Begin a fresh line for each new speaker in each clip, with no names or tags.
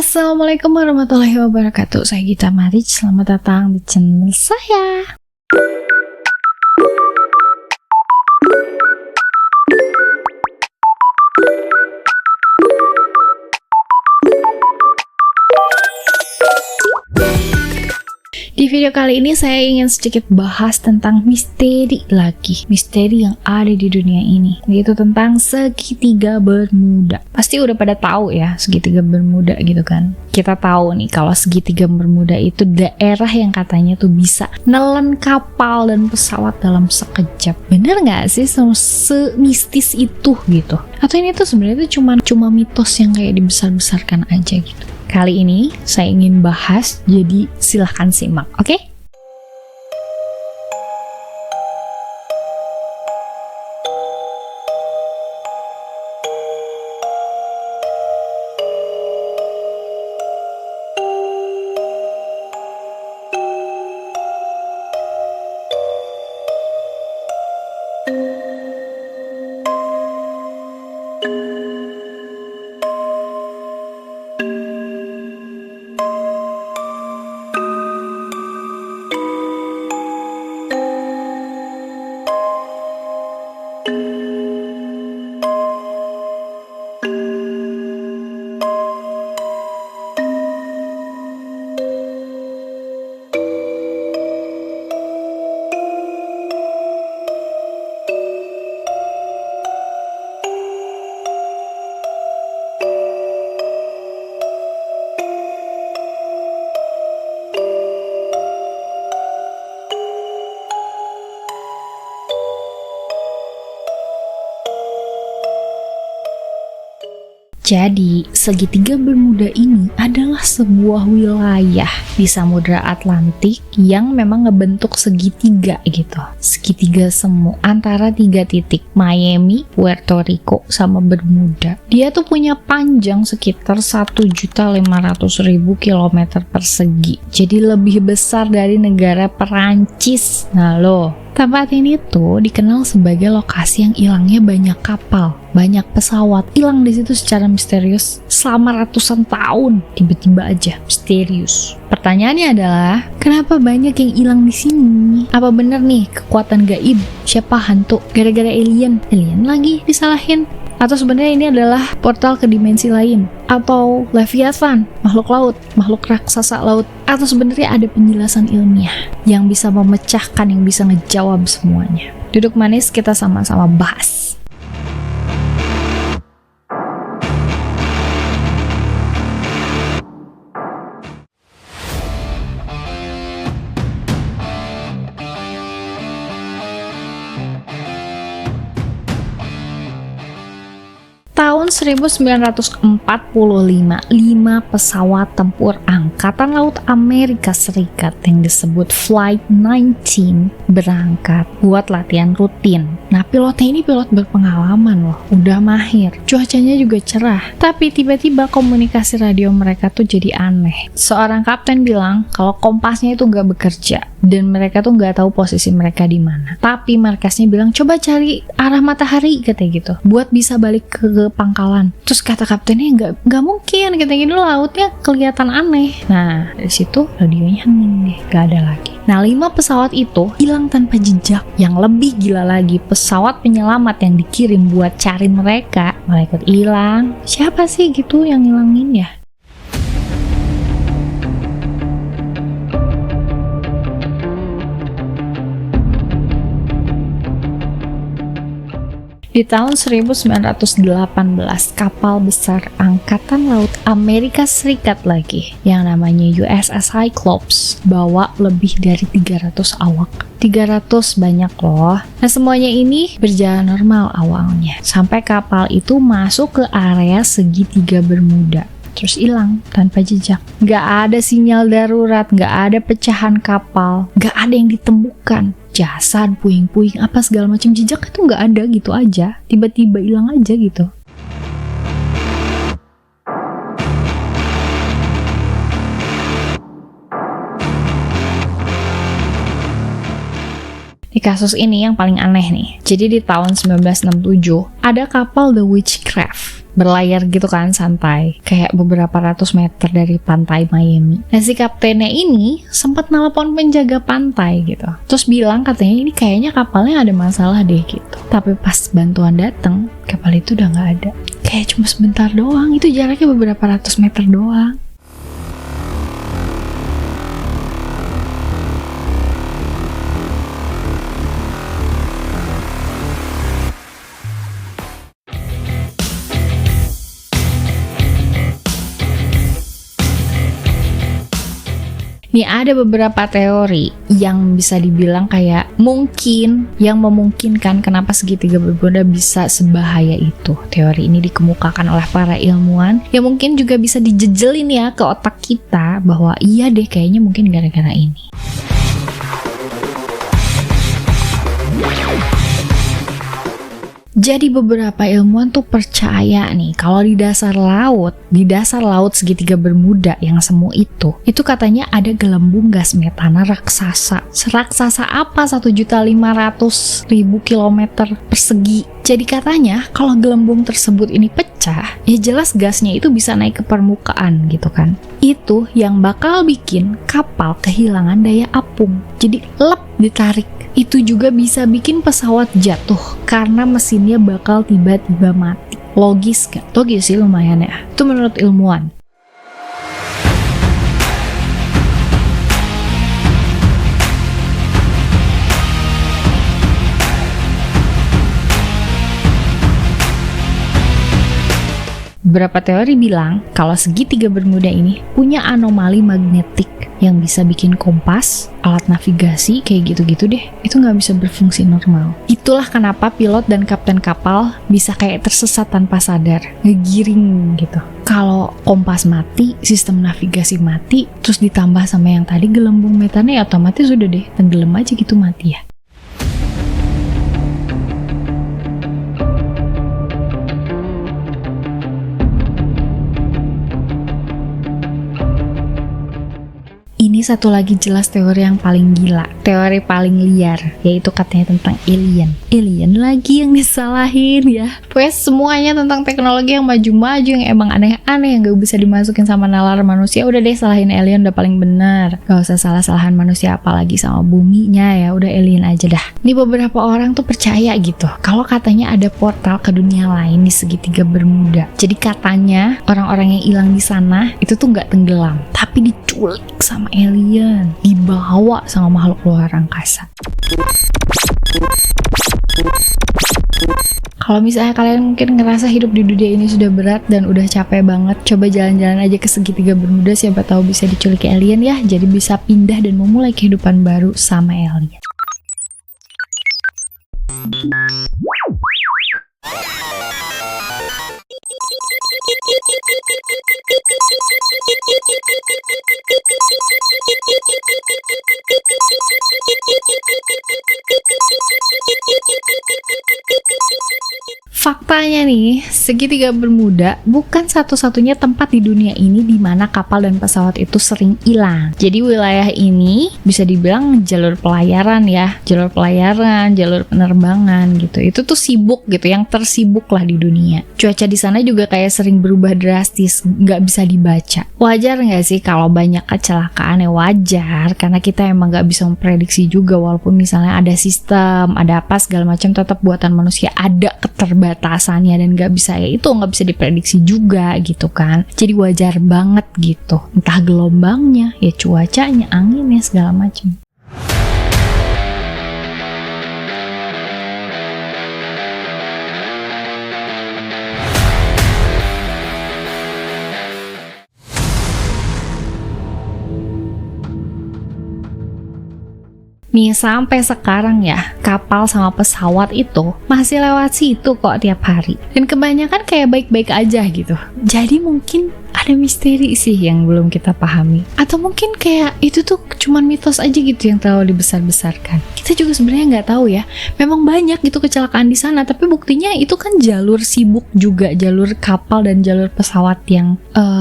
Assalamualaikum warahmatullahi wabarakatuh. Saya Gita Maric. Selamat datang di channel saya. Di video kali ini saya ingin sedikit bahas tentang misteri lagi. Misteri yang ada di dunia ini, yaitu tentang segitiga Bermuda. Pasti udah pada tahu ya segitiga Bermuda gitu kan. Kita tahu nih kalau segitiga Bermuda itu daerah yang katanya tuh bisa nelen kapal dan pesawat dalam sekejap. Bener nggak sih semistis itu gitu? Atau ini tuh sebenarnya tuh cuma mitos yang kayak dibesar-besarkan aja gitu? Kali ini saya ingin bahas, jadi silahkan simak, oke? Jadi, segitiga Bermuda ini adalah sebuah wilayah di Samudra Atlantik yang memang ngebentuk segitiga gitu. Segitiga semu antara 3 titik, Miami, Puerto Rico, sama Bermuda. Dia tuh punya panjang sekitar 1.500.000 km persegi. Jadi lebih besar dari negara Perancis. Nah loh, tempat ini tuh dikenal sebagai lokasi yang hilangnya banyak kapal, banyak pesawat hilang di situ secara misterius selama ratusan tahun. Tiba-tiba aja misterius. Pertanyaannya adalah, kenapa banyak yang hilang di sini? Apa bener nih kekuatan gaib? Siapa hantu? Gara-gara alien? Alien lagi disalahin? Atau sebenarnya ini adalah portal ke dimensi lain? Atau Leviathan, makhluk laut, makhluk raksasa laut? Atau sebenarnya ada penjelasan ilmiah yang bisa memecahkan, yang bisa ngejawab semuanya? Duduk manis, kita sama-sama bahas. Tahun 1945, 5 pesawat tempur Angkatan Laut Amerika Serikat yang disebut Flight 19 berangkat buat latihan rutin. Nah, pilotnya ini pilot berpengalaman loh, udah mahir, cuacanya juga cerah. Tapi tiba-tiba komunikasi radio mereka tuh jadi aneh. Seorang kapten bilang kalau kompasnya itu nggak bekerja dan mereka tuh nggak tahu posisi mereka di mana. Tapi markasnya bilang coba cari arah matahari katanya gitu, buat bisa balik ke pangkalan. Terus kata kaptennya nggak mungkin katanya gitu, lautnya kelihatan aneh. Nah dari situ radionya hening deh, nggak ada lagi. Nah 5 pesawat itu hilang tanpa jejak. Yang lebih gila lagi, pesawat penyelamat yang dikirim buat cari mereka malah ikut hilang. Siapa sih gitu yang ngilangin ya? Di tahun 1918, kapal besar Angkatan Laut Amerika Serikat lagi, yang namanya USS Cyclops, bawa lebih dari 300 awak. 300 banyak loh. Nah semuanya ini berjalan normal awalnya, sampai kapal itu masuk ke area segitiga Bermuda. Terus hilang tanpa jejak. Nggak ada sinyal darurat, nggak ada pecahan kapal, nggak ada yang ditemukan. Jasad, puing-puing, apa segala macam, jejak itu nggak ada gitu aja. Tiba-tiba hilang aja gitu. Di kasus ini yang paling aneh nih. Jadi di tahun 1967 ada kapal The Witchcraft berlayar gitu kan santai, kayak beberapa ratus meter dari pantai Miami. Nah si kaptennya ini sempat nelpon penjaga pantai gitu, terus bilang katanya ini kayaknya kapalnya ada masalah deh gitu. Tapi pas bantuan datang, kapal itu udah nggak ada. Kayak cuma sebentar doang, itu jaraknya beberapa ratus meter doang. Nih ada beberapa teori yang bisa dibilang kayak mungkin yang memungkinkan kenapa segitiga bermuda bisa sebahaya itu. Teori ini dikemukakan oleh para ilmuwan yang mungkin juga bisa dijejelin ya ke otak kita bahwa iya deh kayaknya mungkin gara-gara ini. Jadi beberapa ilmuwan tuh percaya nih kalau di dasar laut segitiga bermuda yang semu itu katanya ada gelembung gas metana raksasa. Seraksasa apa 1.500.000 km persegi. Jadi katanya kalau gelembung tersebut ini pecah, ya jelas gasnya itu bisa naik ke permukaan gitu kan. Itu yang bakal bikin kapal kehilangan daya apung. Jadi lep ditarik. Itu juga bisa bikin pesawat jatuh karena mesinnya bakal tiba-tiba mati. Logis gak? Logis sih lumayan ya. Itu menurut ilmuwan. Beberapa teori bilang kalau segitiga bermuda ini punya anomali magnetik yang bisa bikin kompas, alat navigasi kayak gitu-gitu deh, itu nggak bisa berfungsi normal. Itulah kenapa pilot dan kapten kapal bisa kayak tersesat tanpa sadar, ngegiring gitu. Kalau kompas mati, sistem navigasi mati, terus ditambah sama yang tadi gelembung metana, ya otomatis sudah deh, tenggelam aja gitu mati ya. Ini satu lagi jelas teori yang paling gila, teori paling liar, yaitu katanya tentang alien. Alien lagi yang disalahin ya. Pokoknya semuanya tentang teknologi yang maju-maju, yang emang aneh-aneh, yang gak bisa dimasukin sama nalar manusia. Udah deh salahin alien udah paling benar. Gak usah salah-salahan manusia apalagi sama buminya ya, udah alien aja dah. Ini beberapa orang tuh percaya gitu, kalau katanya ada portal ke dunia lain di segitiga bermuda. Jadi katanya orang-orang yang hilang di sana itu tuh gak tenggelam, tapi diculik sama alien, dibawa sama makhluk luar angkasa. Kalau misalnya kalian mungkin ngerasa hidup di dunia ini sudah berat dan udah capek banget, coba jalan-jalan aja ke segitiga bermuda, siapa tahu bisa diculik alien ya, jadi bisa pindah dan memulai kehidupan baru sama alien. Faktanya nih, segitiga bermuda bukan satu-satunya tempat di dunia ini di mana kapal dan pesawat itu sering hilang. Jadi wilayah ini bisa dibilang jalur pelayaran ya, jalur penerbangan gitu. Itu tuh sibuk gitu, yang tersibuk lah di dunia. Cuaca di sana juga kayak sering berubah drastis, nggak bisa dibaca. Wajar nggak sih kalau banyak kecelakaan? Ya wajar, karena kita emang nggak bisa memprediksi juga, walaupun misalnya ada sistem, ada apa segala macam, tetap buatan manusia ada keterbatasannya dan nggak bisa diprediksi juga gitu kan. Jadi wajar banget gitu, entah gelombangnya, ya cuacanya, anginnya segala macam. Nih sampai sekarang ya, kapal sama pesawat itu masih lewat situ kok tiap hari. Dan kebanyakan kayak baik-baik aja gitu. Jadi mungkin ada misteri sih yang belum kita pahami. Atau mungkin kayak itu tuh cuman mitos aja gitu yang terlalu dibesar-besarkan. Kita juga sebenarnya nggak tahu ya. Memang banyak gitu kecelakaan di sana, tapi buktinya itu kan jalur sibuk juga, jalur kapal dan jalur pesawat yang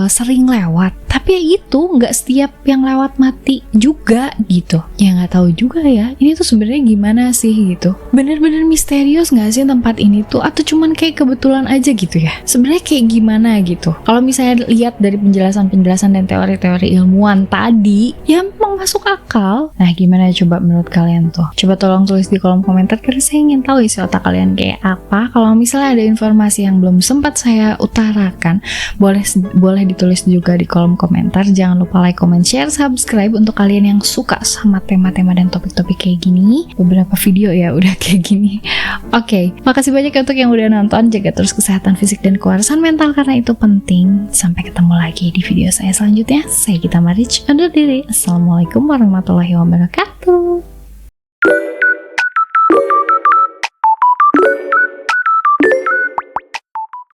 sering lewat. Tapi ya itu nggak setiap yang lewat mati juga gitu. Ya nggak tahu juga ya. Ini tuh sebenarnya gimana sih gitu. Bener-bener misterius nggak sih tempat ini tuh? Atau cuman kayak kebetulan aja gitu ya? Sebenarnya kayak gimana gitu? Kalau misalnya lihat dari penjelasan-penjelasan dan teori-teori ilmuwan tadi, ya memang masuk akal. Nah, gimana coba menurut kalian tuh? Coba tolong tulis di kolom komentar karena saya ingin tahu isi otak kalian kayak apa. Kalau misalnya ada informasi yang belum sempat saya utarakan, boleh ditulis juga di kolom komentar. Jangan lupa like, comment, share, subscribe untuk kalian yang suka sama tema-tema dan topik-topik kayak gini. Beberapa video ya udah kayak gini. Oke, makasih banyak untuk yang udah nonton. Jaga terus kesehatan fisik dan kewarasan mental karena itu penting. Sampai ketemu lagi di video saya selanjutnya. Saya Gita Maric undur diri. Assalamualaikum warahmatullahi wabarakatuh.